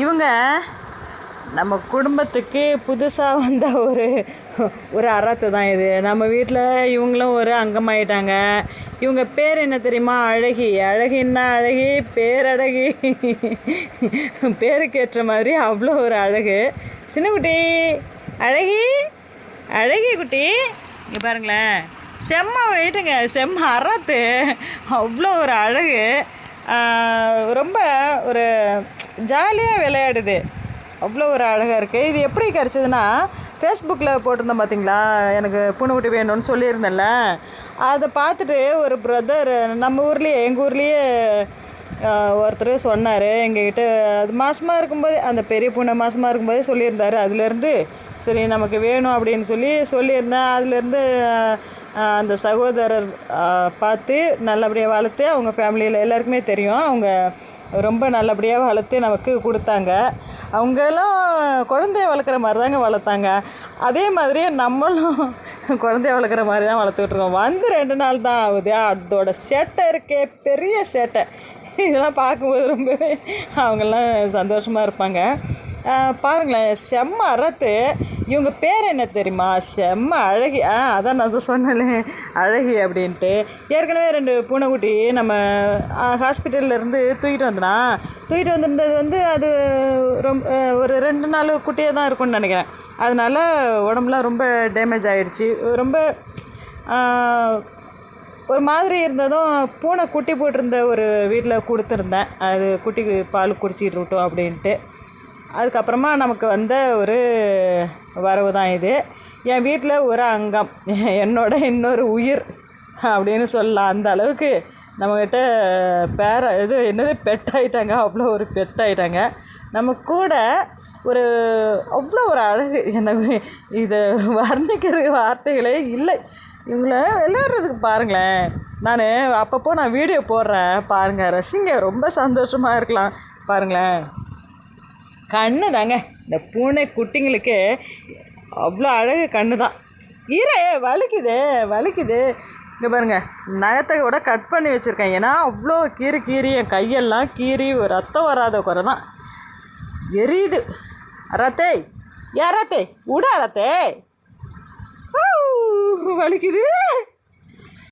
இவங்க நம்ம குடும்பத்துக்கு புதுசாக வந்த ஒரு அறத்தை தான் இது. நம்ம வீட்டில் இவங்களும் ஒரு அங்கமாயிட்டாங்க. இவங்க பேர் என்ன தெரியுமா? அழகி. அழகின்னா அழகி, பேரழகி. பேருக்கு ஏற்ற மாதிரி அவ்வளோ ஒரு அழகு. சின்னக்குட்டி அழகி, அழகி குட்டி, இங்கே பாருங்களேன், செம்ம வெயிட்டுங்க, செம்ம அறத்து, அவ்வளோ ஒரு அழகு. ரொம்ப ஒரு ஜாலியாக விளையாடுது, அவ்வளோ ஒரு அழகாக இருக்குது. இது எப்படி கிடச்சிதுன்னா, ஃபேஸ்புக்கில் போட்டிருந்தேன் பார்த்தீங்களா, எனக்கு பூனைக்குட்டி வேணும்னு சொல்லியிருந்தேன்ல. அதை பார்த்துட்டு ஒரு பிரதர் நம்ம ஊர்லேயே, எங்கள் ஊர்லேயே ஒருத்தர் சொன்னார் எங்ககிட்ட. அது மாதமாக இருக்கும்போது, அந்த பெரிய பூனை மாதமாக இருக்கும்போதே சொல்லியிருந்தார். அதுலேருந்து சரி நமக்கு வேணும் அப்படின்னு சொல்லியிருந்தேன். அதுலேருந்து அந்த சகோதரர் பார்த்து நல்லபடியாக வளர்த்து, அவங்க ஃபேமிலியில் எல்லாருக்குமே தெரியும், அவங்க ரொம்ப நல்லபடியாக வளர்த்து நமக்கு கொடுத்தாங்க. அவங்களும் குழந்தைய வளர்க்குற மாதிரி தாங்க வளர்த்தாங்க. அதே மாதிரி நம்மளும் குழந்தைய வளர்க்குற மாதிரி தான் வளர்த்துட்ருக்கோம். 2 நாள் தான் ஆகுது, அதோட சேட்டை இருக்கே, பெரிய சேட்டை. இதெல்லாம் பார்க்கும்போது ரொம்பவே அவங்கெல்லாம் சந்தோஷமாக இருப்பாங்க. பாருங்களேன், செம்ம அறத்து. இவங்க பேர் என்ன தெரியுமா? செம்ம அழகி. அதான் நான் தான் சொன்னேன் அழகி அப்படின்ட்டு. ஏற்கனவே 2 பூனைக்குட்டி நம்ம ஹாஸ்பிட்டல்லேருந்து தூக்கிட்டு வந்திருந்தது அது ரொம்ப ஒரு 2 நாள் குட்டியாக தான் இருக்கும்னு நினைக்கிறேன். அதனால் உடம்புலாம் ரொம்ப டேமேஜ் ஆகிடுச்சி. ரொம்ப ஒரு மாதிரி இருந்ததும் பூனை குட்டி போட்டிருந்த ஒரு வீட்டில் கொடுத்துருந்தேன். அது குட்டிக்கு பால் குடிச்சிட்டு விட்டோம் அப்படின்ட்டு. அதுக்கப்புறமா நமக்கு வந்த ஒரு வரவு தான் இது. என் வீட்டில் ஒரு அங்கம், என்னோட இன்னொரு உயிர் அப்படின்னு சொல்லலாம். அந்த அளவுக்கு நம்மக்கிட்ட பெட்டாயிட்டாங்க, அவ்வளோ ஒரு பெட்டாயிட்டாங்க. நம்ம கூட அவ்வளோ ஒரு அழகு. எனக்கு இதை வர்ணிக்கிறதுக்கு வார்த்தைகளே இல்லை. இவங்கள விளையாடுறதுக்கு பாருங்களேன். நான் அப்பப்போ வீடியோ போடுறேன், பாருங்கள், ரசிங்க, ரொம்ப சந்தோஷமாக இருக்கலாம். பாருங்களேன், கண்ணு தாங்க இந்த பூனை குட்டிங்களுக்கு அவ்வளோ அழகு கண்ணு தான். வலிக்குது. இங்கே பாருங்கள், நகத்தை கூட கட் பண்ணி வச்சுருக்கேன். ஏன்னா அவ்வளோ கீறி என் கையெல்லாம் கீறி ரத்தம் வராத குறை தான் எரியுது. அறத்தே, அறத்தே, விட அறத்தே, வலிக்குது.